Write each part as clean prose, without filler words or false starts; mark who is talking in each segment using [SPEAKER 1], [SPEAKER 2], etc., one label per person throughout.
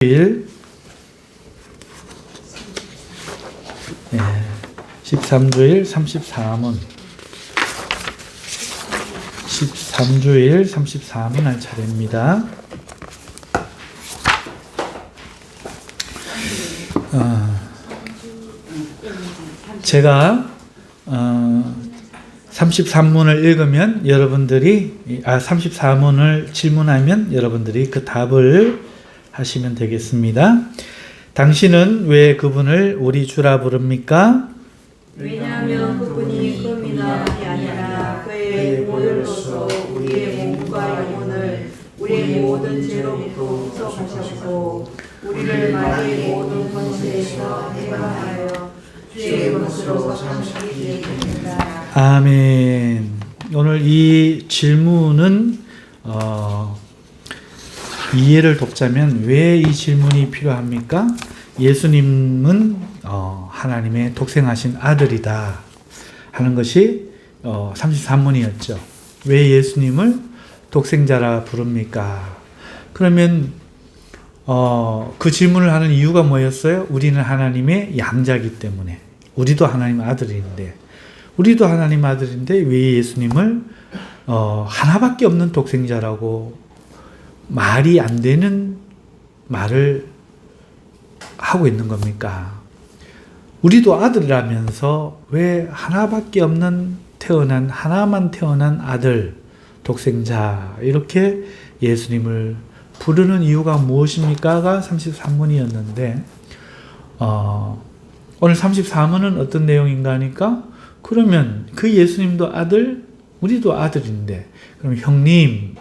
[SPEAKER 1] 13주일 13주일 34문 13주일 34문 할 차례입니다. 제가 33문을 읽으면 여러분들이 34문을 질문하면 여러분들이 그 답을 하시면 되겠습니다. 당신은 왜 그분을 우리 주라 부릅니까?
[SPEAKER 2] 왜냐하면 그분이 금이나이 아니라 그의 보혈로서 우리의 몸과 영혼을 우리의 모든 죄로부터 구속하셨고 우리를 마귀의 모든 권세에서 해방하여 주의 것으로 삼으시게 됩니다.
[SPEAKER 1] 아멘. 오늘 이 질문은 이해를 돕자면 왜 이 질문이 필요합니까? 예수님은 하나님의 독생하신 아들이다 하는 것이 33문이었죠. 왜 예수님을 독생자라 부릅니까? 그러면 그 질문을 하는 이유가 뭐였어요? 우리는 하나님의 양자이기 때문에. 우리도 하나님 아들인데 왜 예수님을 하나밖에 없는 독생자라고 말이 안 되는 말을 하고 있는 겁니까? 우리도 아들이라면서 왜 하나밖에 없는 하나만 태어난 아들, 독생자 이렇게 예수님을 부르는 이유가 무엇입니까?가 33문이었는데 오늘 34문은 어떤 내용인가 하니까 그러면 그 예수님도 아들, 우리도 아들인데 그럼 형님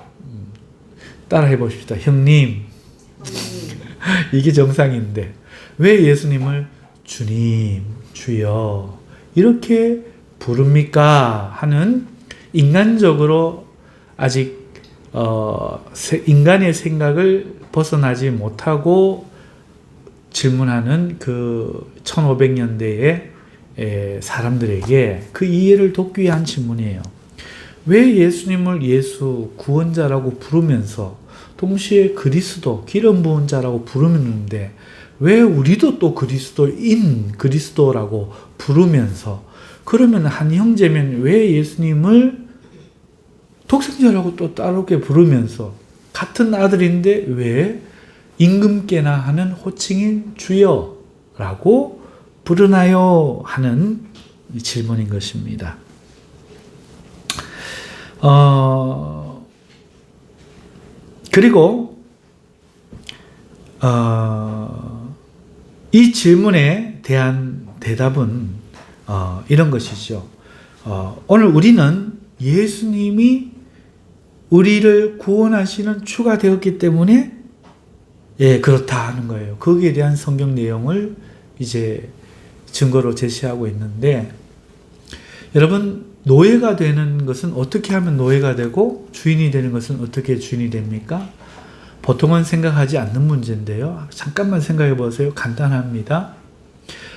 [SPEAKER 1] 따라 해봅시다. 형님 이게 정상인데 왜 예수님을 주님, 주여 이렇게 부릅니까? 하는 인간적으로 아직 인간의 생각을 벗어나지 못하고 질문하는 그 1500년대의 사람들에게 그 이해를 돕기 위한 질문이에요. 왜 예수님을 예수, 구원자라고 부르면서 동시에 그리스도, 기름 부은 자라고 부르는데 왜 우리도 또 그리스도라고 부르면서 그러면 한 형제면 왜 예수님을 독생자라고 또 따르게 부르면서 같은 아들인데 왜 임금께나 하는 호칭인 주여라고 부르나요? 하는 질문인 것입니다. 그리고 이 질문에 대한 대답은 이런 것이죠. 오늘 우리는 예수님이 우리를 구원하시는 주가 되었기 때문에 그렇다 하는 거예요. 거기에 대한 성경 내용을 이제 증거로 제시하고 있는데 여러분 노예가 되는 것은 어떻게 하면 노예가 되고 주인이 되는 것은 어떻게 주인이 됩니까? 보통은 생각하지 않는 문제인데요. 잠깐만 생각해 보세요. 간단합니다.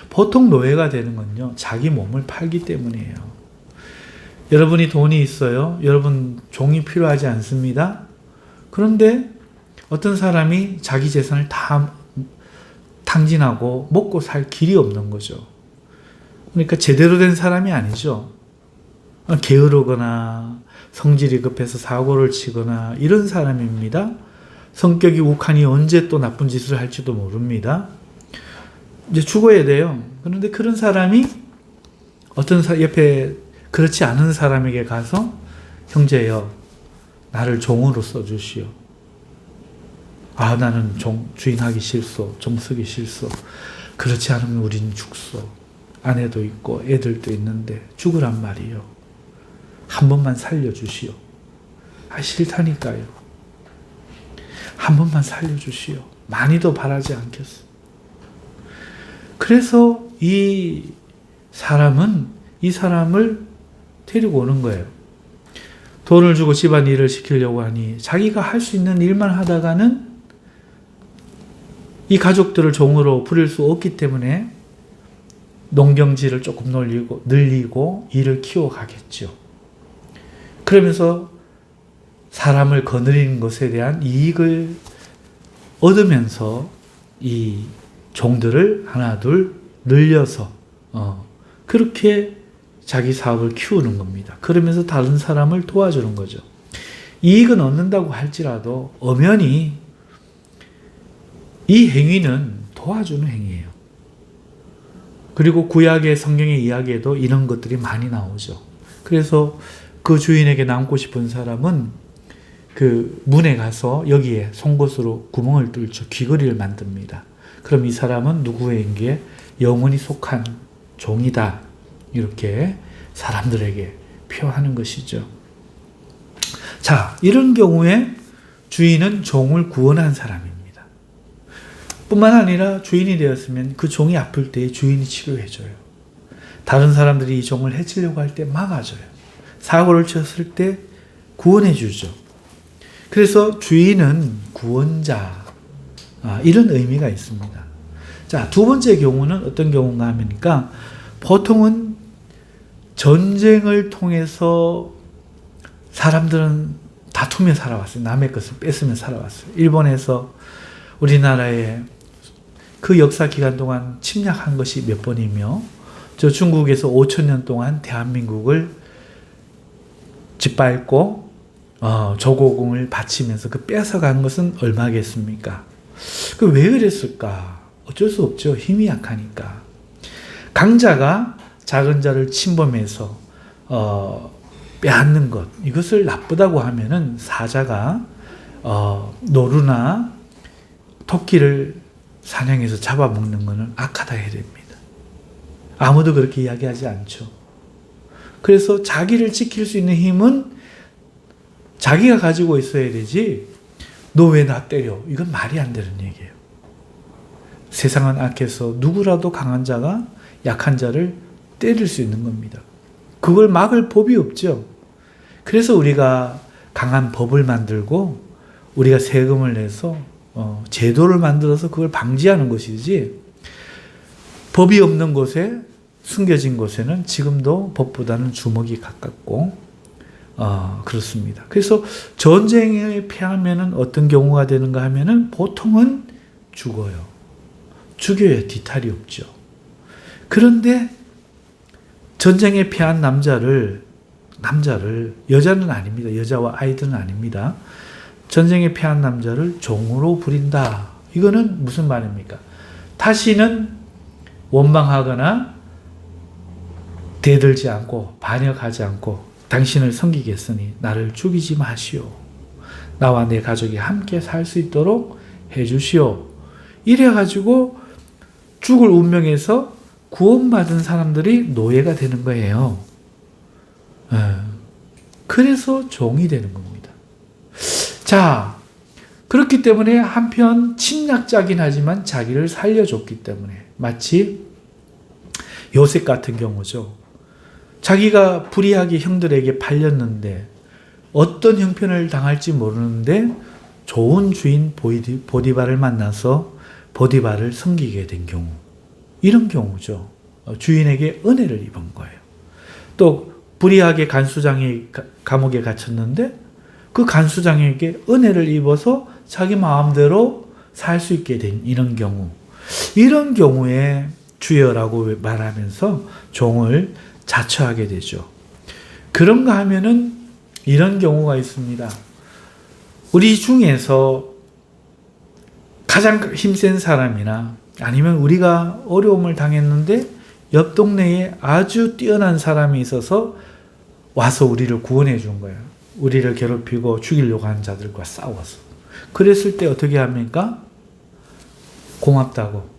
[SPEAKER 1] 보통 노예가 되는 건요. 자기 몸을 팔기 때문이에요. 여러분이 돈이 있어요. 여러분 종이 필요하지 않습니다. 그런데 어떤 사람이 자기 재산을 다 탕진하고 먹고 살 길이 없는 거죠. 그러니까 제대로 된 사람이 아니죠. 게으르거나 성질이 급해서 사고를 치거나 이런 사람입니다. 성격이 욱하니 언제 또 나쁜 짓을 할지도 모릅니다. 이제 죽어야 돼요. 그런데 그런 사람이 옆에 그렇지 않은 사람에게 가서 형제여 나를 종으로 써주시오. 나는 주인하기 싫소. 종 쓰기 싫소. 그렇지 않으면 우린 죽소. 아내도 있고 애들도 있는데 죽으란 말이요. 한 번만 살려주시오. 싫다니까요. 한 번만 살려주시오. 많이도 바라지 않겠어. 그래서 이 사람을 데리고 오는 거예요. 돈을 주고 집안 일을 시키려고 하니 자기가 할 수 있는 일만 하다가는 이 가족들을 종으로 부릴 수 없기 때문에 농경지를 조금 늘리고 일을 키워가겠죠. 그러면서 사람을 거느리는 것에 대한 이익을 얻으면서 이 종들을 하나 둘 늘려서 그렇게 자기 사업을 키우는 겁니다. 그러면서 다른 사람을 도와주는 거죠. 이익은 얻는다고 할지라도 엄연히 이 행위는 도와주는 행위예요. 그리고 구약의 성경의 이야기에도 이런 것들이 많이 나오죠. 그래서 그 주인에게 남고 싶은 사람은 그 문에 가서 여기에 송곳으로 구멍을 뚫죠. 귀걸이를 만듭니다. 그럼 이 사람은 누구에게 영원히 속한 종이다. 이렇게 사람들에게 표하는 것이죠. 자, 이런 경우에 주인은 종을 구원한 사람입니다. 뿐만 아니라 주인이 되었으면 그 종이 아플 때 주인이 치료해줘요. 다른 사람들이 이 종을 해치려고 할 때 막아줘요. 사고를 쳤을 때 구원해주죠. 그래서 주인은 구원자, 이런 의미가 있습니다. 자, 두 번째 경우는 어떤 경우인가 하니까 보통은 전쟁을 통해서 사람들은 다투며 살아왔어요. 남의 것을 뺏으며 살아왔어요. 일본에서 우리나라에 그 역사 기간 동안 침략한 것이 몇 번이며 저 중국에서 5,000년 동안 대한민국을 짓밟고 조고공을 바치면서 그 뺏어간 것은 얼마겠습니까? 그 왜 그랬을까? 어쩔 수 없죠. 힘이 약하니까. 강자가 작은 자를 침범해서 빼앗는 것, 이것을 나쁘다고 하면은 사자가 노루나 토끼를 사냥해서 잡아먹는 것은 악하다 해야 됩니다. 아무도 그렇게 이야기하지 않죠. 그래서 자기를 지킬 수 있는 힘은 자기가 가지고 있어야 되지, 너 왜 나 때려? 이건 말이 안 되는 얘기예요. 세상은 악해서 누구라도 강한 자가 약한 자를 때릴 수 있는 겁니다. 그걸 막을 법이 없죠. 그래서 우리가 강한 법을 만들고 우리가 세금을 내서 제도를 만들어서 그걸 방지하는 것이지, 법이 없는 곳에, 숨겨진 곳에는 지금도 법보다는 주먹이 가깝고 그렇습니다. 그래서 전쟁에 패하면은 어떤 경우가 되는가 하면은 보통은 죽어요. 죽여야 뒤탈이 없죠. 그런데 전쟁에 패한 남자를 여자는 아닙니다. 여자와 아이들은 아닙니다. 전쟁에 패한 남자를 종으로 부린다. 이거는 무슨 말입니까? 다시는 원망하거나 대들지 않고 반역하지 않고 당신을 섬기겠으니 나를 죽이지 마시오. 나와 내 가족이 함께 살 수 있도록 해주시오. 이래가지고 죽을 운명에서 구원받은 사람들이 노예가 되는 거예요. 그래서 종이 되는 겁니다. 자, 그렇기 때문에 한편 침략자긴 하지만 자기를 살려줬기 때문에, 마치 요셉 같은 경우죠. 자기가 불의하게 형들에게 팔렸는데 어떤 형편을 당할지 모르는데 좋은 주인 보디발을 만나서 보디발을 섬기게 된 경우, 이런 경우죠. 주인에게 은혜를 입은 거예요. 또 불의하게 간수장이 감옥에 gat혔는데 그 간수장에게 은혜를 입어서 자기 마음대로 살 수 있게 된 이런 경우, 이런 경우에 주여라고 말하면서 종을 자처하게 되죠. 그런가 하면은 이런 경우가 있습니다. 우리 중에서 가장 힘센 사람이나 아니면 우리가 어려움을 당했는데 옆 동네에 아주 뛰어난 사람이 있어서 와서 우리를 구원해 준 거예요. 우리를 괴롭히고 죽이려고 하는 자들과 싸워서. 그랬을 때 어떻게 합니까? 고맙다고.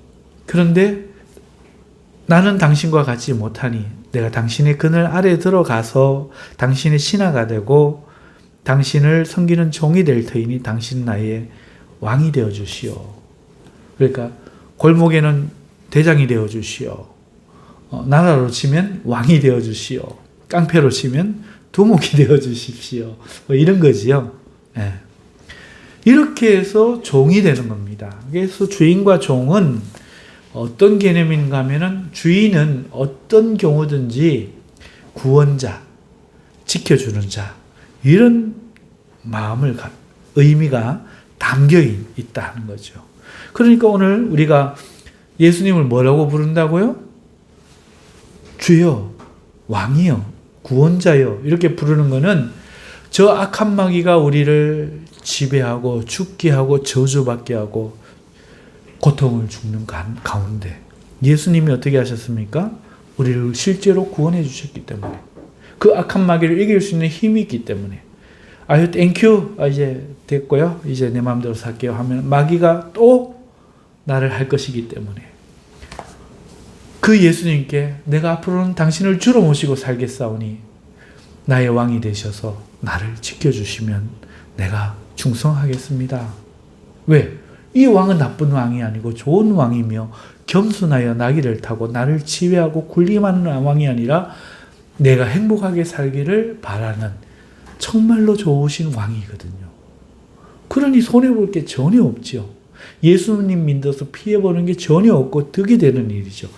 [SPEAKER 1] 그런데 나는 당신과 같지 못하니 내가 당신의 그늘 아래 들어가서 당신의 신하가 되고 당신을 섬기는 종이 될 터이니 당신 나의 왕이 되어 주시오. 그러니까 골목에는 대장이 되어 주시오. 나라로 치면 왕이 되어 주시오. 깡패로 치면 두목이 되어 주십시오. 뭐 이런 거지요. 네. 이렇게 해서 종이 되는 겁니다. 그래서 주인과 종은 어떤 개념인가 하면은 주인은 어떤 경우든지 구원자, 지켜주는 자, 이런 마음을, 의미가 담겨 있다는 거죠. 그러니까 오늘 우리가 예수님을 뭐라고 부른다고요? 주여, 왕이여, 구원자여 이렇게 부르는 것은 저 악한 마귀가 우리를 지배하고 죽게 하고 저주받게 하고 고통을 죽는 가운데 예수님이 어떻게 하셨습니까? 우리를 실제로 구원해 주셨기 때문에 그 악한 마귀를 이길 수 있는 힘이 있기 때문에 아유 땡큐 이제 됐고요. 이제 내 마음대로 살게요 하면 마귀가 또 나를 할 것이기 때문에 그 예수님께 내가 앞으로는 당신을 주로 모시고 살겠사오니 나의 왕이 되셔서 나를 지켜주시면 내가 충성하겠습니다. 왜? 이 왕은 나쁜 왕이 아니고 좋은 왕이며 겸손하여 나귀를 타고 나를 지배하고 군림하는 왕이 아니라 내가 행복하게 살기를 바라는 정말로 좋으신 왕이거든요. 그러니 손해볼 게 전혀 없죠. 예수님 믿어서 피해보는 게 전혀 없고 득이 되는 일이죠.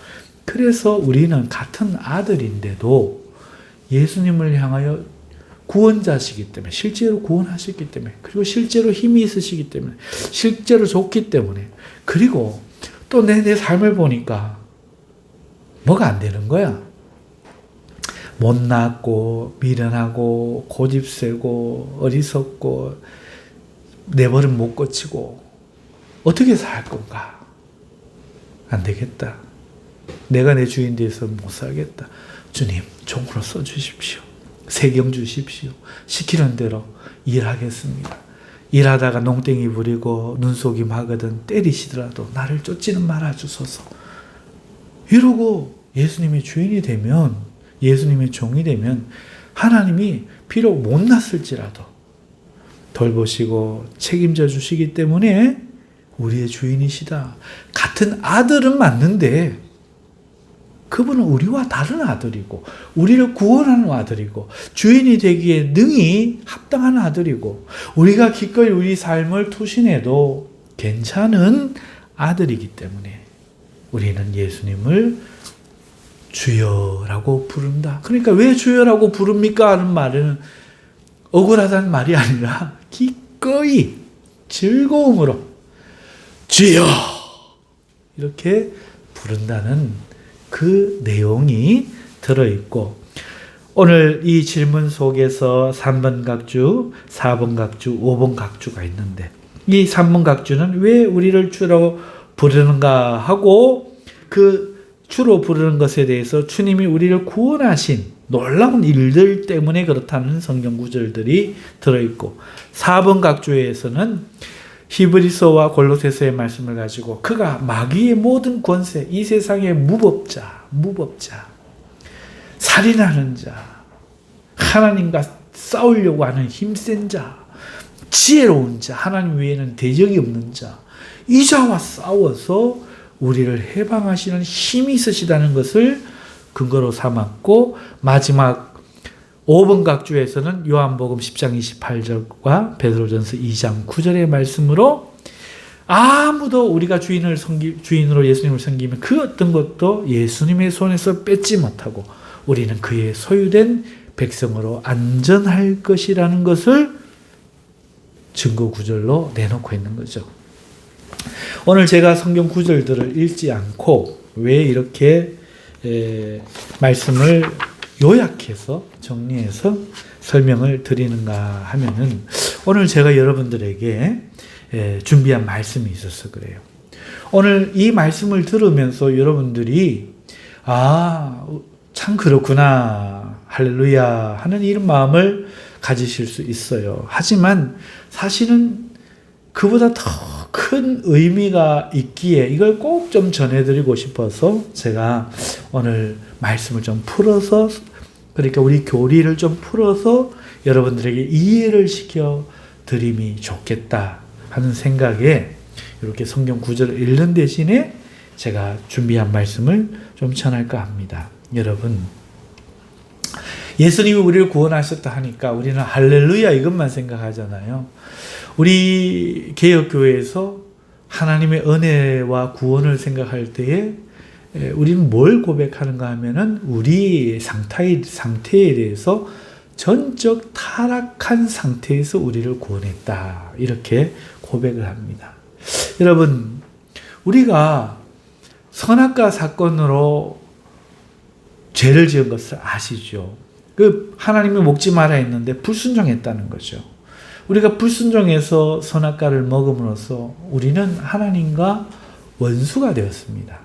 [SPEAKER 1] 그래서 우리는 같은 아들인데도 예수님을 향하여 구원자시기 때문에 실제로 구원하셨기 때문에 그리고 실제로 힘이 있으시기 때문에 실제로 좋기 때문에 그리고 또 내 삶을 보니까 뭐가 안 되는 거야. 못났고 미련하고 고집세고 어리석고 내 버릇 못 고치고 어떻게 살 건가? 안 되겠다. 내가 내 주인 돼서 못 살겠다. 주님 종으로 써주십시오. 세경 주십시오. 시키는 대로 일하겠습니다. 일하다가 농땡이 부리고 눈속임 하거든 때리시더라도 나를 쫓지는 말아주소서. 이러고 예수님의 주인이 되면 예수님의 종이 되면 하나님이 비록 못났을지라도 돌보시고 책임져 주시기 때문에 우리의 주인이시다. 같은 아들은 맞는데 그분은 우리와 다른 아들이고 우리를 구원하는 아들이고 주인이 되기에 능히 합당한 아들이고 우리가 기꺼이 우리 삶을 투신해도 괜찮은 아들이기 때문에 우리는 예수님을 주여라고 부른다. 그러니까 왜 주여라고 부릅니까? 하는 말은 억울하다는 말이 아니라 기꺼이 즐거움으로 주여 이렇게 부른다는 그 내용이 들어있고 오늘 이 질문 속에서 3번 각주, 4번 각주, 5번 각주가 있는데 이 3번 각주는 왜 우리를 주로 부르는가 하고 그 주로 부르는 것에 대해서 주님이 우리를 구원하신 놀라운 일들 때문에 그렇다는 성경 구절들이 들어있고 4번 각주에서는 히브리서와 골로새서의 말씀을 가지고 그가 마귀의 모든 권세, 이 세상의 무법자, 살인하는 자, 하나님과 싸우려고 하는 힘센 자, 지혜로운 자, 하나님 외에는 대적이 없는 자, 이 자와 싸워서 우리를 해방하시는 힘이 있으시다는 것을 근거로 삼았고 마지막 5번 각주에서는 요한복음 10장 28절과 베드로전서 2장 9절의 말씀으로 아무도 우리가 주인으로 예수님을 섬기면 그 어떤 것도 예수님의 손에서 뺏지 못하고 우리는 그의 소유된 백성으로 안전할 것이라는 것을 증거 구절로 내놓고 있는 거죠. 오늘 제가 성경 구절들을 읽지 않고 왜 이렇게 말씀을 요약해서 정리해서 설명을 드리는가 하면은 오늘 제가 여러분들에게 준비한 말씀이 있어서 그래요. 오늘 이 말씀을 들으면서 여러분들이 참 그렇구나 할렐루야 하는 이런 마음을 가지실 수 있어요. 하지만 사실은 그보다 더 큰 의미가 있기에 이걸 꼭 좀 전해드리고 싶어서 제가 오늘 말씀을 좀 풀어서 그러니까 우리 교리를 좀 풀어서 여러분들에게 이해를 시켜 드림이 좋겠다 하는 생각에 이렇게 성경 구절을 읽는 대신에 제가 준비한 말씀을 좀 전할까 합니다. 여러분 예수님이 우리를 구원하셨다 하니까 우리는 할렐루야 이것만 생각하잖아요. 우리 개혁교회에서 하나님의 은혜와 구원을 생각할 때에 우리는 뭘 고백하는가 하면은 우리의 상태에 대해서 전적 타락한 상태에서 우리를 구원했다. 이렇게 고백을 합니다. 여러분, 우리가 선악과 사건으로 죄를 지은 것을 아시죠? 그 하나님이 먹지 말아 했는데 불순종했다는 거죠. 우리가 불순종해서 선악과를 먹음으로써 우리는 하나님과 원수가 되었습니다.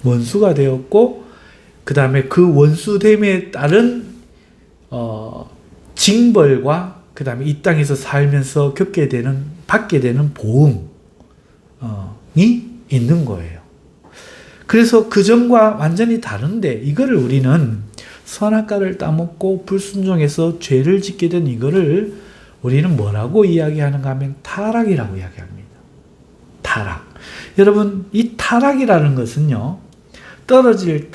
[SPEAKER 1] 원수가 되었고 그 다음에 그 원수됨에 따른 징벌과 그 다음에 이 땅에서 살면서 받게 되는 보응이 있는 거예요. 그래서 그전과 완전히 다른데 이거를 우리는 선악과를 따먹고 불순종해서 죄를 짓게 된 이거를 우리는 뭐라고 이야기하는가 하면 타락이라고 이야기합니다. 타락. 여러분, 이 타락이라는 것은요, 떨어질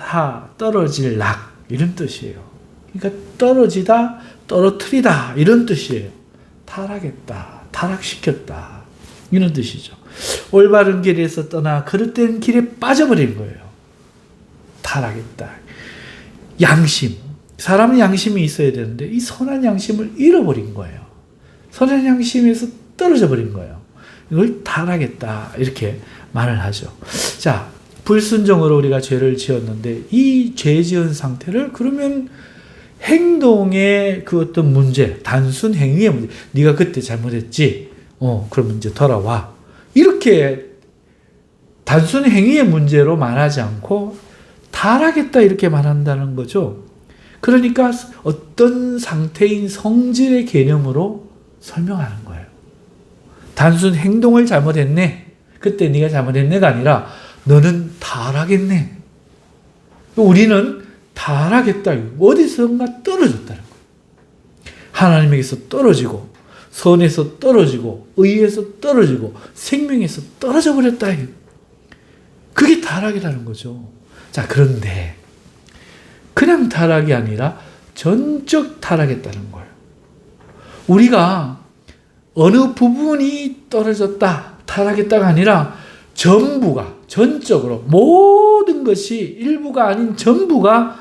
[SPEAKER 1] 락 이런 뜻이에요. 그러니까 떨어지다, 떨어뜨리다 이런 뜻이에요. 타락했다, 타락시켰다 이런 뜻이죠. 올바른 길에서 떠나 그릇된 길에 빠져버린 거예요. 타락했다. 양심. 사람은 양심이 있어야 되는데 이 선한 양심을 잃어버린 거예요. 선한 양심에서 떨어져 버린 거예요. 이걸 타락했다 이렇게 말을 하죠. 자, 불순종으로 우리가 죄를 지었는데 이 죄 지은 상태를 그러면 행동의 그 어떤 문제, 단순 행위의 문제, 네가 그때 잘못했지, 그러면 이제 돌아와. 이렇게 단순 행위의 문제로 말하지 않고 타락했다 이렇게 말한다는 거죠. 그러니까 어떤 상태인 성질의 개념으로 설명하는 거예요. 단순 행동을 잘못했네. 그때 네가 잘못했네가 아니라 너는 타락했네. 우리는 타락했다. 어디선가 떨어졌다는 거예요. 하나님에게서 떨어지고 선에서 떨어지고 의에서 떨어지고 생명에서 떨어져 버렸다. 그게 타락이라는 거죠. 자, 그런데 그냥 타락이 아니라 전적 타락했다는 거예요. 우리가 어느 부분이 떨어졌다, 타락했다가 아니라 전적으로 모든 것이 일부가 아닌 전부가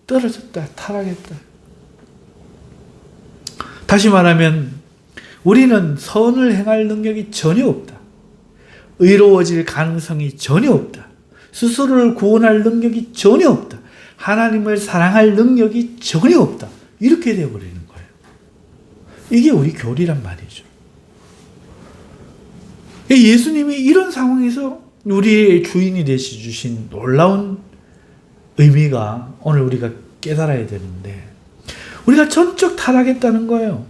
[SPEAKER 1] 떨어졌다, 타락했다. 다시 말하면 우리는 선을 행할 능력이 전혀 없다. 의로워질 가능성이 전혀 없다. 스스로를 구원할 능력이 전혀 없다. 하나님을 사랑할 능력이 전혀 없다. 이렇게 되어버리는 거예요. 이게 우리 교리란 말이죠. 예수님이 이런 상황에서 우리의 주인이 되시주신 놀라운 의미가 오늘 우리가 깨달아야 되는데 우리가 전적 타락했다는 거예요.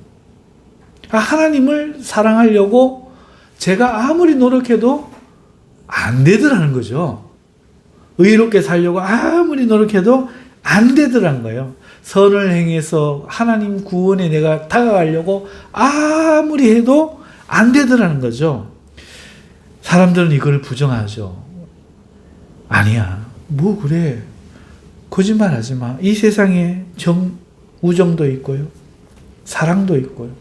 [SPEAKER 1] 하나님을 사랑하려고 제가 아무리 노력해도 안 되더라는 거죠. 의롭게 살려고 아무리 노력해도 안 되더라는 거예요. 선을 행해서 하나님 구원에 내가 다가가려고 아무리 해도 안 되더라는 거죠. 사람들은 이걸 부정하죠. 아니야. 뭐 그래. 거짓말하지 마. 이 세상에 우정도 있고요. 사랑도 있고요.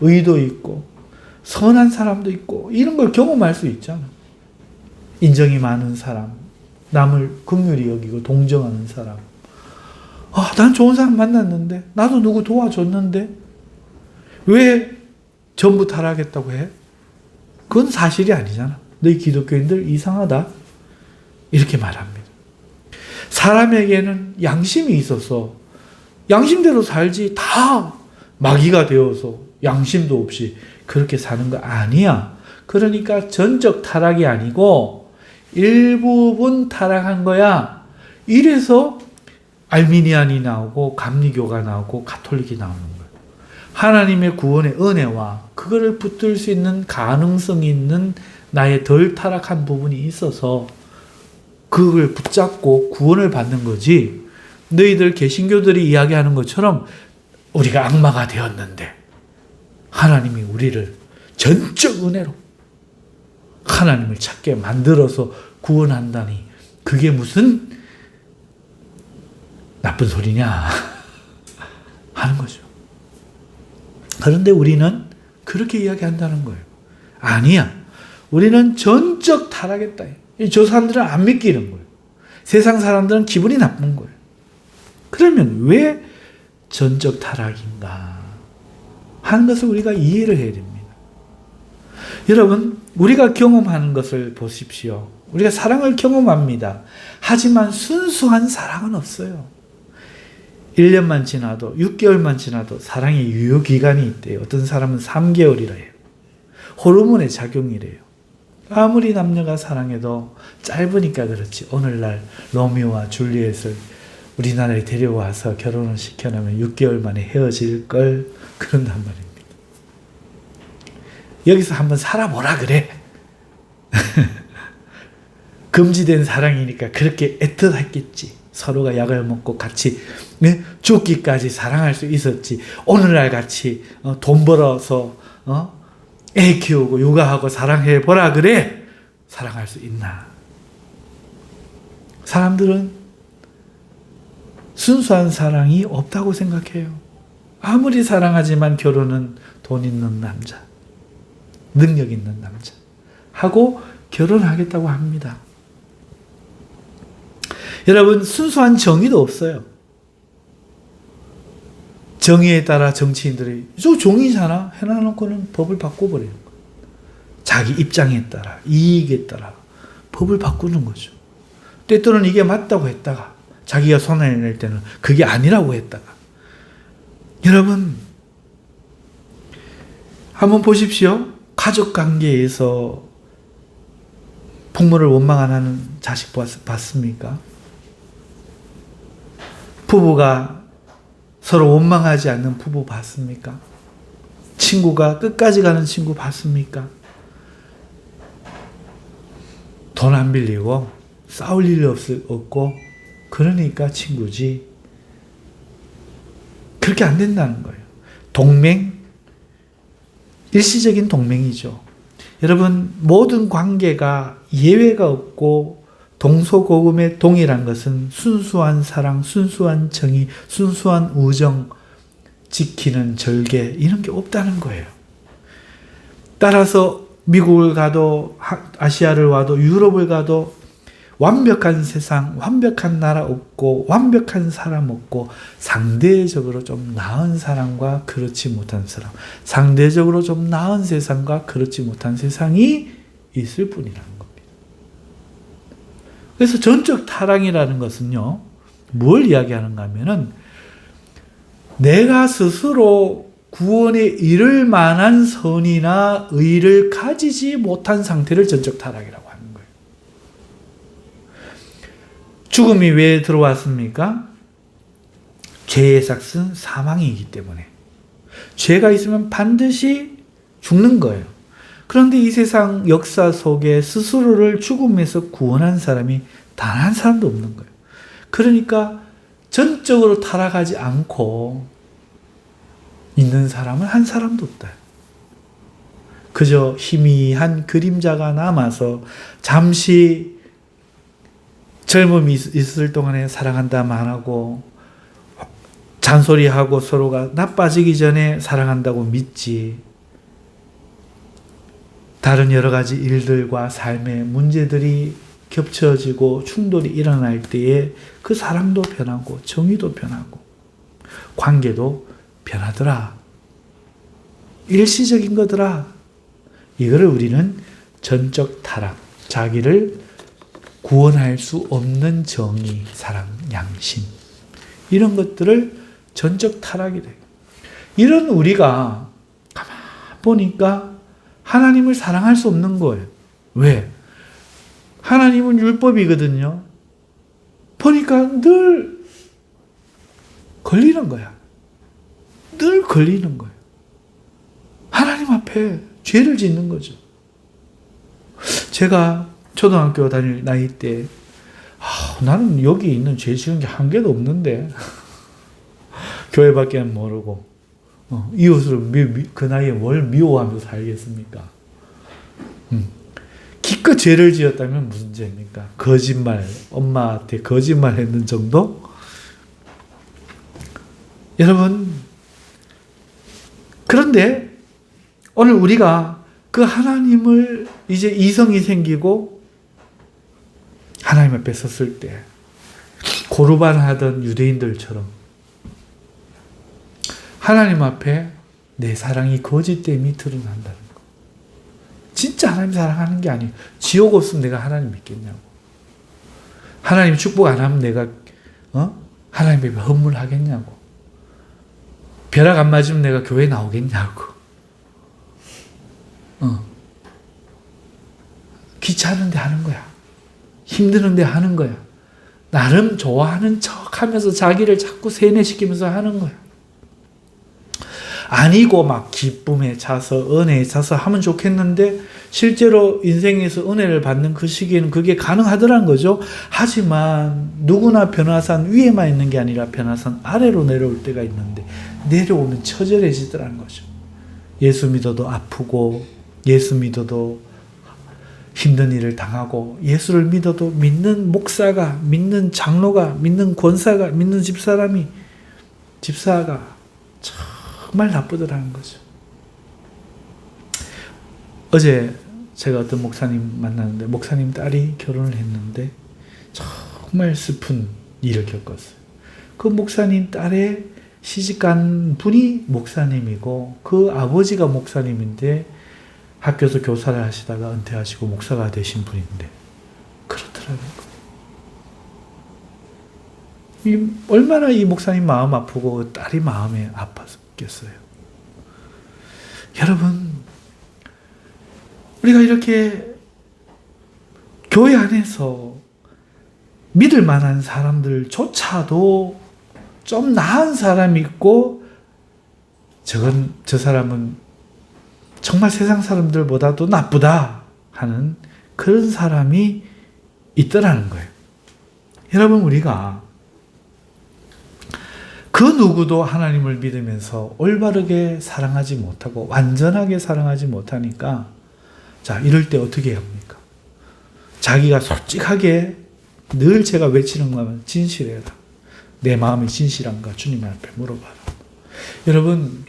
[SPEAKER 1] 의도 있고 선한 사람도 있고 이런 걸 경험할 수 있잖아. 인정이 많은 사람, 남을 긍휼히 여기고 동정하는 사람. 난 좋은 사람 만났는데 나도 누구 도와줬는데 왜 전부 타락했다고 해? 그건 사실이 아니잖아. 너희 기독교인들 이상하다. 이렇게 말합니다. 사람에게는 양심이 있어서 양심대로 살지 다 마귀가 되어서 양심도 없이 그렇게 사는 거 아니야. 그러니까 전적 타락이 아니고 일부분 타락한 거야. 이래서 알미니안이 나오고 감리교가 나오고 가톨릭이 나오는 거예요. 하나님의 구원의 은혜와 그거를 붙들 수 있는 가능성이 있는 나의 덜 타락한 부분이 있어서 그걸 붙잡고 구원을 받는 거지. 너희들 개신교들이 이야기하는 것처럼 우리가 악마가 되었는데 하나님이 우리를 전적 은혜로 하나님을 찾게 만들어서 구원한다니 그게 무슨 나쁜 소리냐 하는 거죠. 그런데 우리는 그렇게 이야기한다는 거예요. 아니야. 우리는 전적 타락했다. 저 사람들은 안 믿기는 거예요. 세상 사람들은 기분이 나쁜 거예요. 그러면 왜 전적 타락인가 하는 것을 우리가 이해를 해야 됩니다. 여러분, 우리가 경험하는 것을 보십시오. 우리가 사랑을 경험합니다. 하지만 순수한 사랑은 없어요. 1년만 지나도 6개월만 지나도 사랑의 유효기간이 있대요. 어떤 사람은 3개월이라 해요. 호르몬의 작용이래요. 아무리 남녀가 사랑해도 짧으니까 그렇지. 오늘날 로미오와 줄리엣을 우리나라에 데려와서 결혼을 시켜놓으면 6개월 만에 헤어질 걸 그런단 말입니다. 여기서 한번 살아보라 그래. 금지된 사랑이니까 그렇게 애틋했겠지. 서로가 약을 먹고 같이 죽기까지 사랑할 수 있었지. 오늘날 같이 돈 벌어서 애 키우고 육아하고 사랑해보라 그래. 사랑할 수 있나? 사람들은 순수한 사랑이 없다고 생각해요. 아무리 사랑하지만 결혼은 돈 있는 남자, 능력 있는 남자 하고 결혼하겠다고 합니다. 여러분, 순수한 정의도 없어요. 정의에 따라 정치인들이 저 종이잖아 해놔놓고는 법을 바꿔버려요. 자기 입장에 따라, 이익에 따라 법을 바꾸는 거죠. 때때로는 이게 맞다고 했다가 자기가 손을 낼 때는 그게 아니라고 했다가. 여러분, 한번 보십시오. 가족 관계에서 부모를 원망 안 하는 자식 봤습니까? 부부가 서로 원망하지 않는 부부 봤습니까? 친구가 끝까지 가는 친구 봤습니까? 돈 안 빌리고 싸울 일이 없고 그러니까 친구지. 그렇게 안 된다는 거예요. 동맹, 일시적인 동맹이죠. 여러분, 모든 관계가 예외가 없고 동서고금의 동이란 것은 순수한 사랑, 순수한 정의, 순수한 우정, 지키는 절개 이런 게 없다는 거예요. 따라서 미국을 가도 아시아를 와도 유럽을 가도 완벽한 세상, 완벽한 나라 없고 완벽한 사람 없고 상대적으로 좀 나은 사람과 그렇지 못한 사람, 상대적으로 좀 나은 세상과 그렇지 못한 세상이 있을 뿐이라는 겁니다. 그래서 전적 타락이라는 것은요, 뭘 이야기하는가 하면은 내가 스스로 구원에 이를 만한 선이나 의를 가지지 못한 상태를 전적 타락이라고 하는 거예요. 죽음이 왜 들어왔습니까? 죄의 삭은 사망이기 때문에. 죄가 있으면 반드시 죽는 거예요. 그런데 이 세상 역사 속에 스스로를 죽음에서 구원한 사람이 단 한 사람도 없는 거예요. 그러니까 전적으로 타락하지 않고 있는 사람은 한 사람도 없다. 그저 희미한 그림자가 남아서 잠시 젊음이 있을 동안에 사랑한다 말하고 잔소리하고 서로가 나빠지기 전에 사랑한다고 믿지. 다른 여러 가지 일들과 삶의 문제들이 겹쳐지고 충돌이 일어날 때에 그 사랑도 변하고 정의도 변하고 관계도 변하더라. 일시적인 거더라. 이거를 우리는 전적 타락, 자기를 구원할 수 없는 정의, 사랑, 양심 이런 것들을 전적 타락이래. 이런 우리가 가만 보니까 하나님을 사랑할 수 없는 거예요. 왜? 하나님은 율법이거든요. 보니까 늘 걸리는 거야. 늘 걸리는 거예요. 하나님 앞에 죄를 짓는 거죠. 제가 초등학교 다닐 나이 때 나는 여기 있는 죄 지은 게 한 개도 없는데 교회밖에 모르고 이웃을 그 나이에 뭘 미워하면서 살겠습니까? 기껏 죄를 지었다면 무슨 죄입니까? 거짓말, 엄마한테 거짓말했는 정도? 여러분, 그런데 오늘 우리가 그 하나님을 이제 이성이 생기고 하나님 앞에 섰을 때 고르반 하던 유대인들처럼 하나님 앞에 내 사랑이 거짓됨이 드러난다는 거. 진짜 하나님 사랑하는 게 아니에요. 지옥 없으면 내가 하나님 믿겠냐고. 하나님 축복 안 하면 내가 하나님 앞에 헌물하겠냐고. 벼락 안 맞으면 내가 교회 나오겠냐고. 귀찮은데 하는 거야. 힘드는데 하는 거야. 나름 좋아하는 척 하면서 자기를 자꾸 세뇌시키면서 하는 거야. 아니고 막 기쁨에 차서 은혜에 차서 하면 좋겠는데 실제로 인생에서 은혜를 받는 그 시기에는 그게 가능하더라는 거죠. 하지만 누구나 변화산 위에만 있는 게 아니라 변화산 아래로 내려올 때가 있는데 내려오면 처절해지더라는 거죠. 예수 믿어도 아프고 예수 믿어도 힘든 일을 당하고 예수를 믿어도 믿는 목사가 믿는 장로가 믿는 권사가 믿는 집사가 정말 나쁘더라는 거죠. 어제 제가 어떤 목사님 만났는데 목사님 딸이 결혼을 했는데 정말 슬픈 일을 겪었어요. 그 목사님 딸의 시집간 분이 목사님이고 그 아버지가 목사님인데 학교에서 교사를 하시다가 은퇴하시고 목사가 되신 분인데 그렇더라고요. 얼마나 이 목사님 마음 아프고 딸이 마음에 아팠겠어요. 여러분, 우리가 이렇게 교회 안에서 믿을 만한 사람들조차도 좀 나은 사람이 있고 저 사람은 정말 세상 사람들보다도 나쁘다 하는 그런 사람이 있더라는 거예요. 여러분, 우리가 그 누구도 하나님을 믿으면서 올바르게 사랑하지 못하고 완전하게 사랑하지 못하니까 자, 이럴 때 어떻게 합니까? 자기가 솔직하게 늘 제가 외치는 거는 진실해라. 내 마음이 진실한가 주님 앞에 물어봐라. 여러분,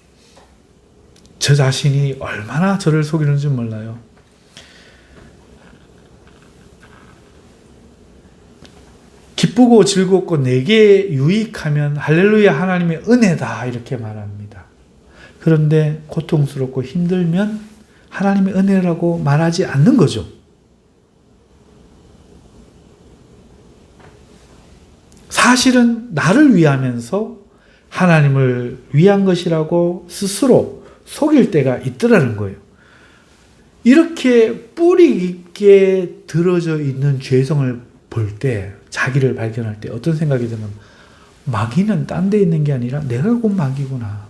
[SPEAKER 1] 저 자신이 얼마나 저를 속이는지 몰라요. 기쁘고 즐겁고 내게 유익하면 할렐루야 하나님의 은혜다 이렇게 말합니다. 그런데 고통스럽고 힘들면 하나님의 은혜라고 말하지 않는 거죠. 사실은 나를 위하면서 하나님을 위한 것이라고 스스로 속일 때가 있더라는 거예요. 이렇게 뿌리 깊게 들어져 있는 죄성을 볼 때, 자기를 발견할 때 어떤 생각이 드냐면 마귀는 딴 데 있는 게 아니라 내가 곧 마귀구나.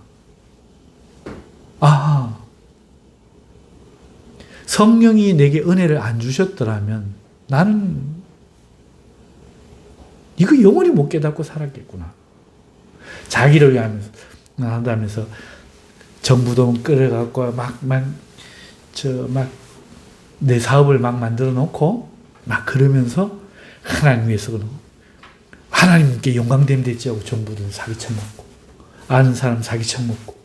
[SPEAKER 1] 아, 성령이 내게 은혜를 안 주셨더라면 나는 이거 영원히 못 깨닫고 살았겠구나. 자기를 위하면서 한다면서 정부돈 끌어갖고 내 사업을 막 만들어 놓고 막 그러면서 하나님 위해서 그러고 하나님께 영광됨 됐지 하고 정부돈 사기쳐 먹고 아는 사람 사기쳐 먹고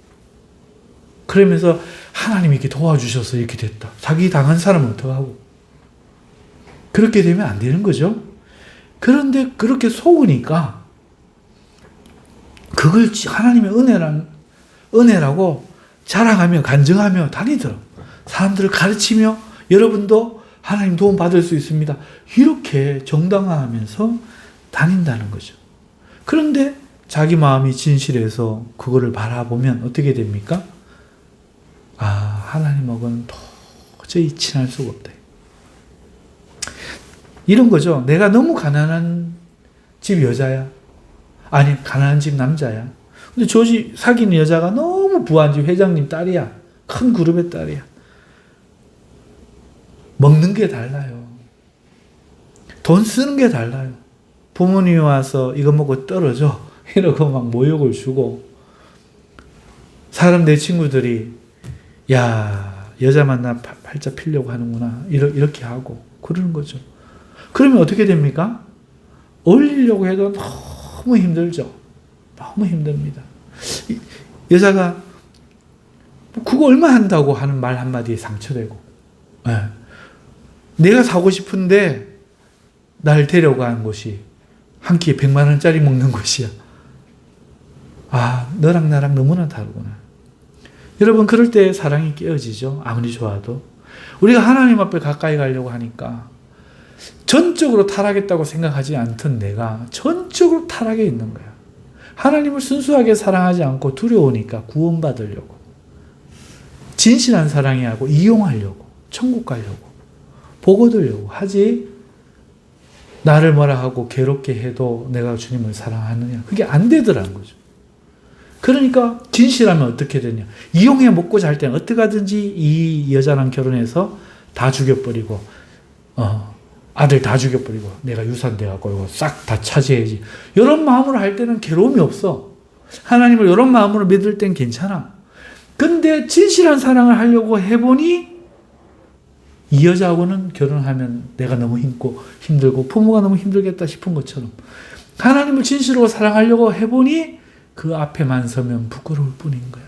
[SPEAKER 1] 그러면서 하나님이 이렇게 도와주셔서 이렇게 됐다. 사기 당한 사람은 어떡하고 그렇게 되면 안 되는 거죠. 그런데 그렇게 속으니까 그걸 하나님의 은혜라고 자랑하며 간증하며 다니더라고요. 사람들을 가르치며 여러분도 하나님 도움 받을 수 있습니다. 이렇게 정당화하면서 다닌다는 거죠. 그런데 자기 마음이 진실해서 그거를 바라보면 어떻게 됩니까? 아, 하나님하고는 도저히 친할 수가 없다. 이런 거죠. 내가 너무 가난한 집 여자야. 아니, 가난한 집 남자야. 근데 사귀는 여자가 너무 부한 집 회장님 딸이야. 큰 그룹의 딸이야. 먹는 게 달라요. 돈 쓰는 게 달라요. 부모님이 와서 이거 먹고 떨어져. 이러고 막 모욕을 주고. 내 친구들이 야, 여자 만나 팔자 피려고 하는구나. 이렇게 하고 그러는 거죠. 그러면 어떻게 됩니까? 어울리려고 해도 너무 힘들죠. 너무 힘듭니다. 여자가 그거 얼마 한다고 하는 말 한마디에 상처되고 네. 내가 사고 싶은데 날 데려간 곳이 한 끼에 100만 원짜리 먹는 곳이야. 아, 너랑 나랑 너무나 다르구나. 여러분, 그럴 때 사랑이 깨어지죠. 아무리 좋아도. 우리가 하나님 앞에 가까이 가려고 하니까 전적으로 타락했다고 생각하지 않던 내가 전적으로 타락해 있는 거야. 하나님을 순수하게 사랑하지 않고 두려우니까 구원받으려고, 진실한 사랑이 하고 이용하려고, 천국 가려고, 복 얻으려고 하지, 나를 뭐라 하고 괴롭게 해도 내가 주님을 사랑하느냐, 그게 안 되더라는 거죠. 그러니까 진실하면 어떻게 되냐, 이용해 먹고 잘 때는 어떻게 하든지 이 여자랑 결혼해서 다 죽여버리고 아들 다 죽여버리고 내가 유산 돼갖고 이거 싹 다 차지해야지, 이런 마음으로 할 때는 괴로움이 없어. 하나님을 이런 마음으로 믿을 땐 괜찮아. 근데 진실한 사랑을 하려고 해보니 이 여자하고는 결혼하면 내가 너무 힘들고 부모가 너무 힘들겠다 싶은 것처럼, 하나님을 진실로 사랑하려고 해보니 그 앞에만 서면 부끄러울 뿐인 거야.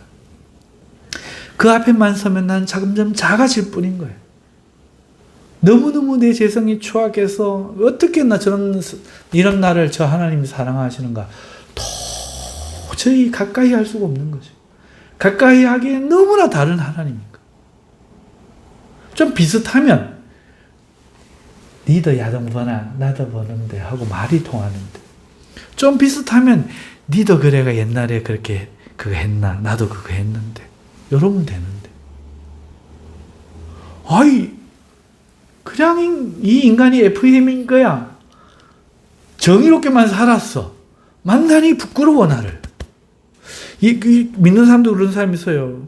[SPEAKER 1] 그 앞에만 서면 난 점점 작아질 뿐인 거야. 너무너무 내 재성이 추악해서 어떻게 이런 나를 저 하나님이 사랑하시는가 도저히 가까이 할 수가 없는 거죠. 가까이 하기엔 너무나 다른 하나님인가. 좀 비슷하면 니도 야동 버나 나도 버는데 하고 말이 통하는데, 좀 비슷하면 니도 그래가 옛날에 그렇게 그거 했나 나도 그거 했는데 이러면 되는데, 그냥 이 인간이 FM인 거야. 정의롭게만 살았어. 만간히 부끄러워 나를. 믿는 사람도 그런 사람이 있어요.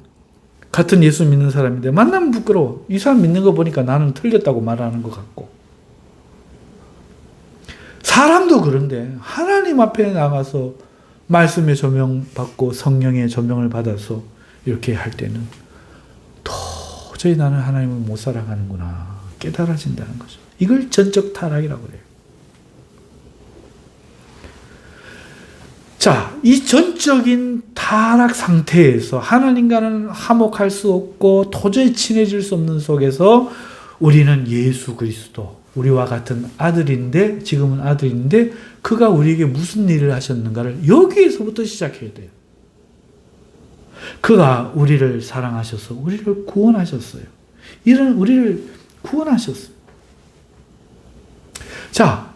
[SPEAKER 1] 같은 예수 믿는 사람인데 만나면 부끄러워. 이 사람 믿는 거 보니까 나는 틀렸다고 말하는 것 같고. 사람도 그런데 하나님 앞에 나가서 말씀의 조명 받고 성령의 조명을 받아서 이렇게 할 때는 도저히 나는 하나님을 못 사랑하는구나 깨달아진다는 거죠. 이걸 전적 타락이라고 해요. 자, 이 전적인 타락 상태에서 하나님과는 화목할 수 없고 도저히 친해질 수 없는 속에서 우리는 예수 그리스도, 우리와 같은 아들인데, 지금은 아들인데 그가 우리에게 무슨 일을 하셨는가를 여기에서부터 시작해야 돼요. 그가 우리를 사랑하셔서 우리를 구원하셨어요. 이런 우리를 구원하셨어요. 자,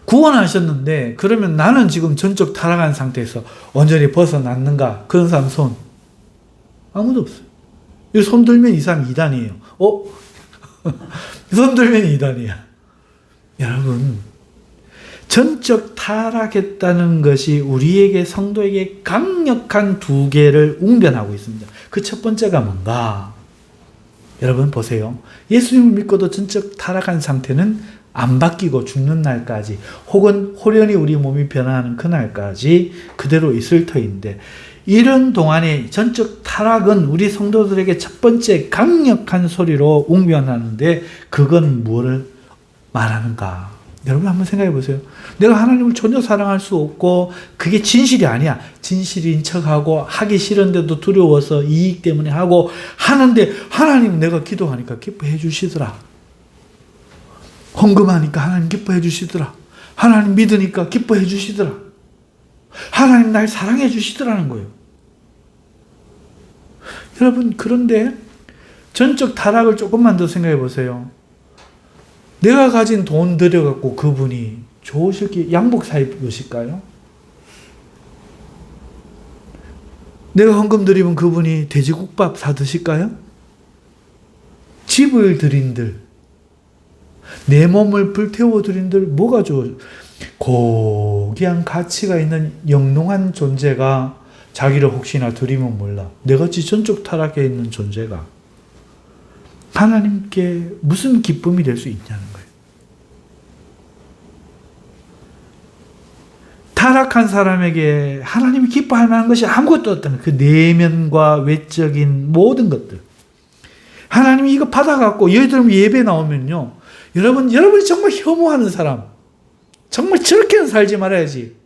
[SPEAKER 1] 구원하셨는데 그러면 나는 지금 전적 타락한 상태에서 완전히 벗어났는가? 그런 사람 손 아무도 없어요. 이 손 들면 이 사람 이단이에요. 손 들면 이단이야. 여러분, 전적 타락했다는 것이 우리에게, 성도에게 강력한 두 개를 웅변하고 있습니다. 그 첫 번째가 뭔가? 여러분 보세요. 예수님을 믿고도 전적 타락한 상태는 안 바뀌고 죽는 날까지, 혹은 홀연히 우리 몸이 변화하는 그날까지 그대로 있을 터인데, 이런 동안에 전적 타락은 우리 성도들에게 첫 번째 강력한 소리로 웅변하는데, 그건 뭐를 말하는가? 여러분 한번 생각해 보세요. 내가 하나님을 전혀 사랑할 수 없고 그게 진실이 아니야. 진실인 척하고 하기 싫은데도 두려워서 이익 때문에 하고 하는데, 하나님 내가 기도하니까 기뻐해 주시더라. 헌금하니까 하나님 기뻐해 주시더라. 하나님 믿으니까 기뻐해 주시더라. 하나님 날 사랑해 주시더라는 거예요. 여러분, 그런데 전적 타락을 조금만 더 생각해 보세요. 내가 가진 돈 들여갖고 그분이 좋으실게 양복 사 입으실까요? 내가 헌금 드리면 그분이 돼지국밥 사 드실까요? 집을 드린들, 내 몸을 불태워 드린들 뭐가 좋아요? 고귀한 가치가 있는 영롱한 존재가 자기를 혹시나 드리면 몰라. 내같이 전적 타락해 있는 존재가 하나님께 무슨 기쁨이 될 수 있냐는 거예요. 타락한 사람에게 하나님이 기뻐할 만한 것이 아무것도 없다는 그 내면과 외적인 모든 것들. 하나님이 이거 받아갖고 예를 예배 나오면요, 여러분이 정말 혐오하는 사람, 정말 저렇게는 살지 말아야지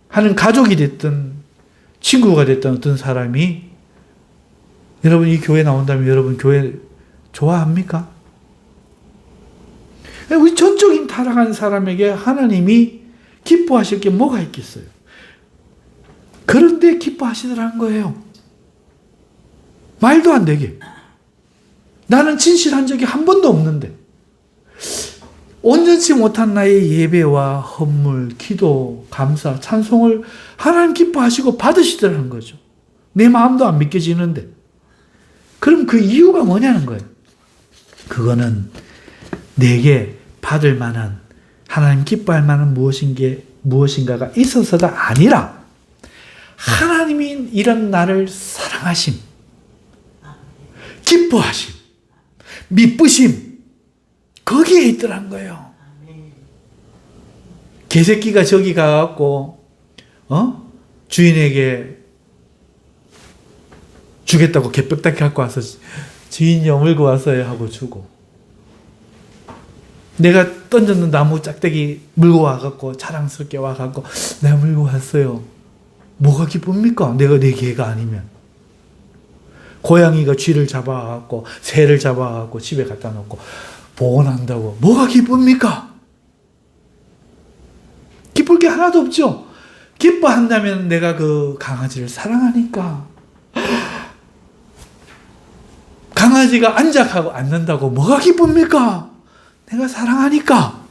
[SPEAKER 1] 하는 가족이 됐든 친구가 됐든 어떤 사람이 여러분 이 교회 나온다면 여러분 교회 좋아합니까? 우리 전적인 타락한 사람에게 하나님이 기뻐하실 게 뭐가 있겠어요? 그런데 기뻐하시더라는 거예요. 말도 안 되게. 나는 진실한 적이 한 번도 없는데 온전치 못한 나의 예배와 헌물, 기도, 감사, 찬송을 하나님 기뻐하시고 받으시더라는 거죠. 내 마음도 안 믿겨지는데. 그럼 그 이유가 뭐냐는 거예요. 그거는 내게 받을 만한, 하나님 기뻐할 만한 무엇인가가 있어서가 아니라 하나님이 이런 나를 사랑하심, 기뻐하심, 미쁘심, 거기에 있더란 거예요. 개새끼가 저기 가갖고 주인에게 주겠다고 개뼈다귀 갖고 와서 주인이 물고 왔어요 하고 주고, 내가 던졌는 나무 짝대기 물고 와갖고 자랑스럽게 와갖고 내가 물고 왔어요. 뭐가 기쁩니까? 내가 내 개가 아니면. 고양이가 쥐를 잡아갖고 새를 잡아갖고 집에 갖다 놓고 보관한다고 뭐가 기쁩니까? 기쁠 게 하나도 없죠. 기뻐한다면 내가 그 강아지를 사랑하니까. 강아지가 안작하고 앉는다고 뭐가 기쁩니까? 내가 사랑하니까.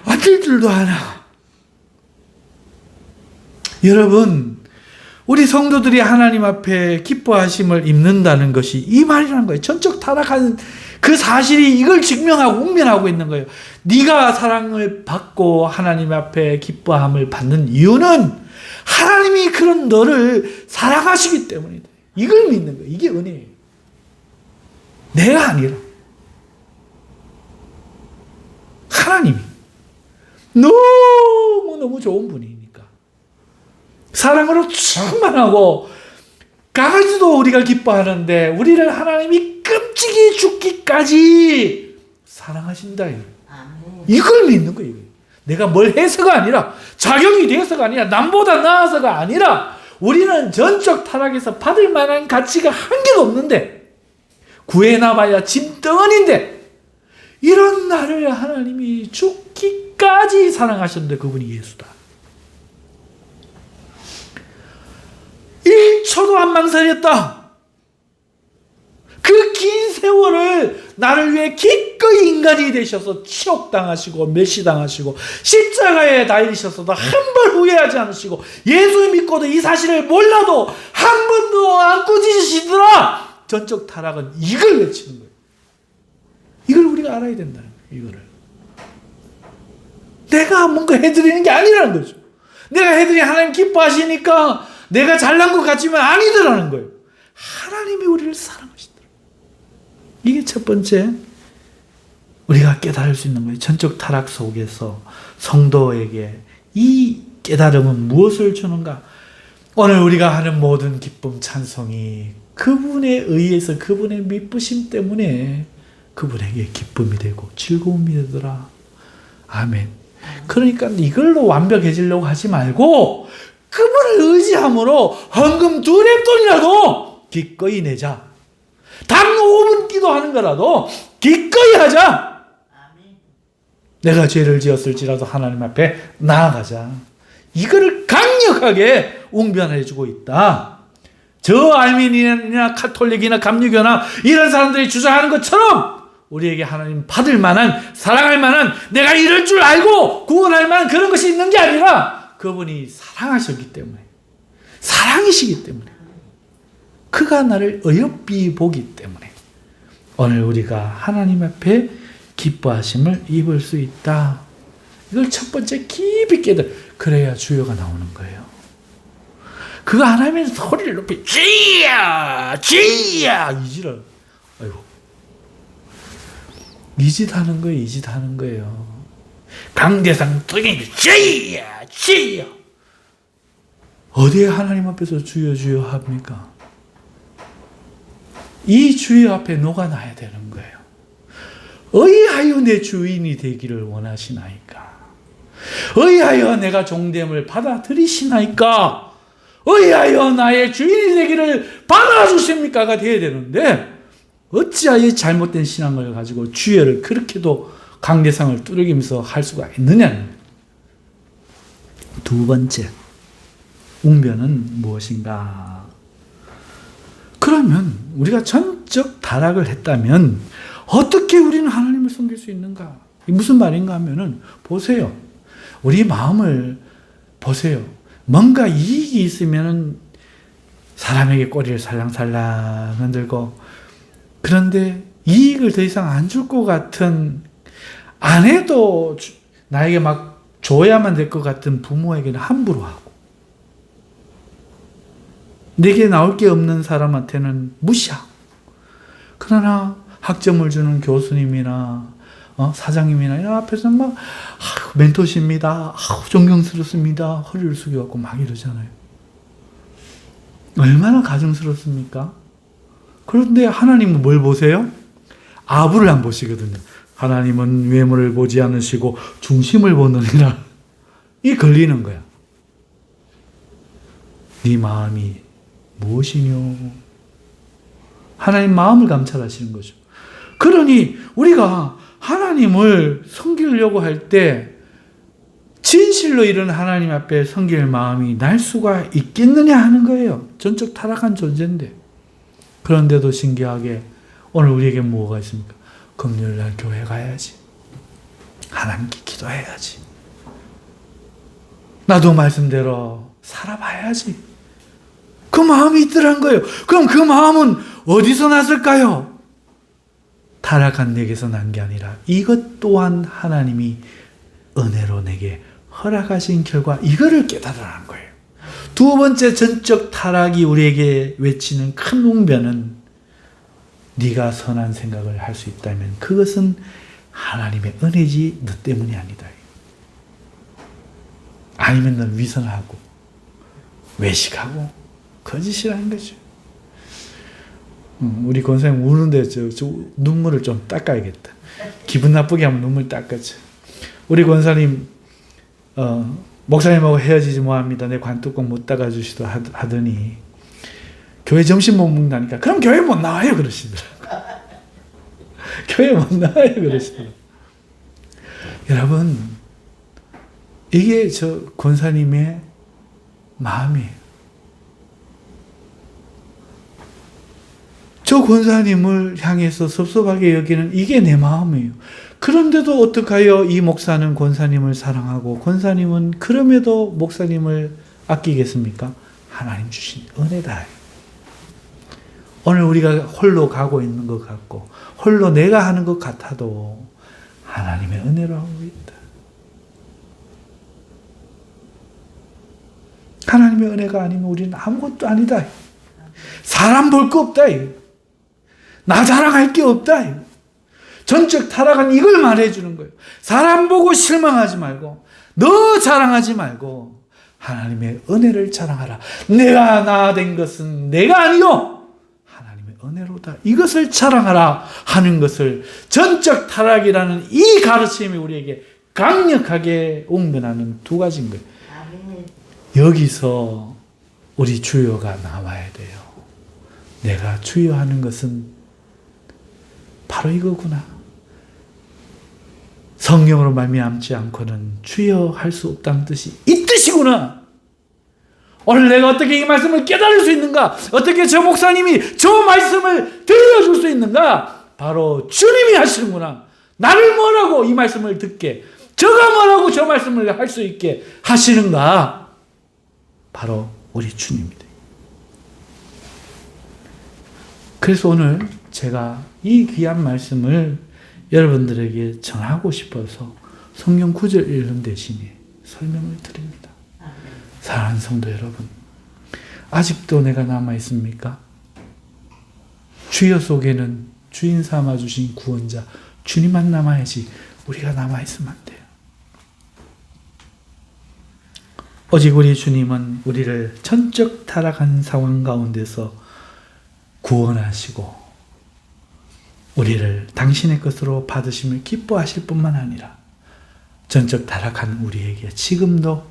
[SPEAKER 1] 앉을 줄도 아나. 여러분, 우리 성도들이 하나님 앞에 기뻐하심을 입는다는 것이 이 말이라는 거예요. 전적 타락한 그 사실이 이걸 증명하고 웅변하고 있는 거예요. 네가 사랑을 받고 하나님 앞에 기뻐함을 받는 이유는 하나님이 그런 너를 사랑하시기 때문이다. 이걸 믿는 거예요. 이게 은혜예요. 내가 아니라 하나님이 너무너무 좋은 분이니까 사랑으로 충만하고, 강아지도 우리가 기뻐하는데 우리를 하나님이 끔찍이 죽기까지 사랑하신다. 이걸 믿는 거예요. 내가 뭘 해서가 아니라, 자격이 돼서가 아니라, 남보다 나아서가 아니라, 우리는 전적 타락에서 받을 만한 가치가 한 개도 없는데, 구해나봐야 짐덩어리인데, 이런 나를 하나님이 죽기까지 사랑하셨는데 그분이 예수다. 1초도 안 망설였다. 그 긴 세월을 나를 위해 기꺼이 인간이 되셔서 치욕당하시고 멸시당하시고 십자가에 달리셔서도 한 번 후회하지 않으시고, 예수 믿고도 이 사실을 몰라도 한 번도 안 꾸짖으시더라. 전적 타락은 이걸 외치는 거예요. 이걸 우리가 알아야 된다는 거예요. 이거를 내가 뭔가 해드리는 게 아니라는 거죠. 내가 해드리니 하나님 기뻐하시니까 내가 잘난 것 같지만 아니더라는 거예요. 하나님이 우리를 사랑하시더라. 이게 첫 번째 우리가 깨달을 수 있는 거예요. 전적 타락 속에서 성도에게 이 깨달음은 무엇을 주는가? 오늘 우리가 하는 모든 기쁨 찬송이 그분에 의해서, 그분의 미쁘심 때문에 그분에게 기쁨이 되고 즐거움이 되더라. 아멘. 그러니까 이걸로 완벽해지려고 하지 말고 그분을 의지함으로 헌금 2랩돈이라도 기꺼이 내자. 단 5분 기도하는 거라도 기꺼이 하자. 내가 죄를 지었을지라도 하나님 앞에 나아가자. 이거를 강력하게 웅변해주고 있다. 저 아르메니아나 카톨릭이나 감리교나 이런 사람들이 주장하는 것처럼 우리에게 하나님 받을 만한, 사랑할 만한, 내가 이럴 줄 알고 구원할 만한 그런 것이 있는 게 아니라 그분이 사랑하셨기 때문에, 사랑이시기 때문에, 그가 나를 어여삐 보기 때문에 오늘 우리가 하나님 앞에 기뻐하심을 입을 수 있다. 이걸 첫 번째 깊이 깨달아, 그래야 주여가 나오는 거예요. 그거 안 하면 소리를 높이 주여 주여 이지를, 아이고, 이 짓 하는 거예요. 이 짓 하는 거예요. 강대상 뜨기 주여 주여. 어디에 하나님 앞에서 주여 주여 합니까? 이 주여 앞에 녹아나야 되는 거예요. 어이하여 내 주인이 되기를 원하시나이까? 어이하여 내가 종됨을 받아들이시나이까? 어이하여 나의 주인이 되기를 받아주십니까가 돼야 되는데, 어찌하여 잘못된 신앙을 가지고 주여를 그렇게도 강대상을 뚜르기면서 할 수가 있느냐는. 두 번째, 웅변은 무엇인가? 그러면 우리가 전적 전적 타락을 했다면 어떻게 우리는 하나님을 섬길 수 있는가? 이게 무슨 말인가 하면은 보세요. 우리 마음을 보세요. 뭔가 이익이 있으면은 사람에게 꼬리를 살랑살랑 흔들고, 그런데 이익을 더 이상 안 줄 것 같은, 안 해도 나에게 막 줘야만 될 것 같은 부모에게는 함부로 하고, 내게 나올 게 없는 사람한테는 무시하고, 그러나 학점을 주는 교수님이나 사장님이나 이런 앞에서 막 멘토십니다, 존경스럽습니다, 허리를 숙여갖고 막 이러잖아요. 얼마나 가증스럽습니까? 그런데 하나님은 뭘 보세요? 아부를 안 보시거든요. 하나님은 외모를 보지 않으시고 중심을 보느니라. 이 걸리는 거야. 네 마음이 무엇이뇨? 하나님 마음을 감찰하시는 거죠. 그러니 우리가 하나님을 섬기려고 할 때 진실로 이런 하나님 앞에 섬길 마음이 날 수가 있겠느냐 하는 거예요. 전적 타락한 존재인데. 그런데도 신기하게 오늘 우리에게 뭐가 있습니까? 금요일날 교회 가야지. 하나님께 기도해야지. 나도 말씀대로 살아봐야지. 그 마음이 있더란 거예요. 그럼 그 마음은 어디서 났을까요? 타락한 내게서 난 게 아니라 이것 또한 하나님이 은혜로 내게 허락하신 결과, 이거를 깨달으라는 거예요. 두 번째 전적 타락이 우리에게 외치는 큰 웅변은, 네가 선한 생각을 할 수 있다면 그것은 하나님의 은혜지 너 때문이 아니다. 아니면 넌 위선하고 외식하고 거짓이라는 거죠. 우리 권사님 우는데 저 눈물을 좀 닦아야겠다. 기분 나쁘게 하면 눈물 닦았죠. 우리 권사님 목사님하고 헤어지지 뭐합니다. 내 관뚜껑 못 닦아주시다 하더니 교회 점심 못 먹는다니까 그럼 교회 못 나와요 그러시더라고요. 교회 못 나와요 그러시더라고요. 여러분, 이게 저 권사님의 마음이에요. 저 권사님을 향해서 섭섭하게 여기는 이게 내 마음이에요. 그런데도 어떡하여 이 목사는 권사님을 사랑하고 권사님은 그럼에도 목사님을 아끼겠습니까? 하나님 주신 은혜다. 오늘 우리가 홀로 가고 있는 것 같고 홀로 내가 하는 것 같아도 하나님의 은혜로 하고 있다. 하나님의 은혜가 아니면 우리는 아무것도 아니다. 사람 볼 거 없다. 나 자랑할 게 없다. 전적 타락은 이걸 말해주는 거예요. 사람 보고 실망하지 말고 너 자랑하지 말고 하나님의 은혜를 자랑하라. 내가 나 된 것은 내가 아니요 하나님의 은혜로다. 이것을 자랑하라 하는 것을 전적 타락이라는 이 가르침이 우리에게 강력하게 웅변하는 두 가지인 거예요. 여기서 우리 주여가 나와야 돼요. 내가 주여하는 것은 바로 이거구나. 성령으로 말미암지 않고는 주여 할 수 없다는 뜻이 이 뜻이구나. 오늘 내가 어떻게 이 말씀을 깨달을 수 있는가? 어떻게 저 목사님이 저 말씀을 들려줄 수 있는가? 바로 주님이 하시는구나. 나를 뭐라고 이 말씀을 듣게, 저가 뭐라고 저 말씀을 할 수 있게 하시는가? 바로 우리 주님입니다. 그래서 오늘 제가 이 귀한 말씀을 여러분들에게 전하고 싶어서 성경 구절 읽는 대신에 설명을 드립니다. 사랑하는 성도 여러분, 아직도 내가 남아있습니까? 주여 속에는 주인 삼아주신 구원자 주님만 남아야지 우리가 남아있으면 안 돼요. 오직 우리 주님은 우리를 전적 타락한 상황 가운데서 구원하시고 우리를 당신의 것으로 받으심을 기뻐하실 뿐만 아니라 전적 타락한 우리에게 지금도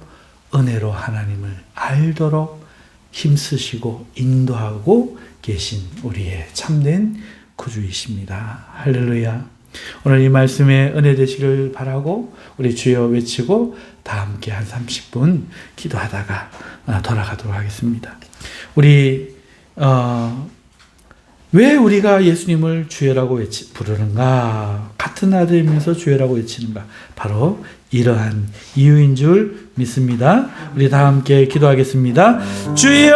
[SPEAKER 1] 은혜로 하나님을 알도록 힘쓰시고 인도하고 계신 우리의 참된 구주이십니다. 할렐루야. 오늘 이 말씀에 은혜 되시길 바라고 우리 주여 외치고 다 함께 한 30분 기도하다가 돌아가도록 하겠습니다. 우리 왜 우리가 예수님을 주여라고 부르는가? 같은 아들이면서 주여라고 외치는가? 바로 이러한 이유인 줄 믿습니다. 우리 다 함께 기도하겠습니다. 주여!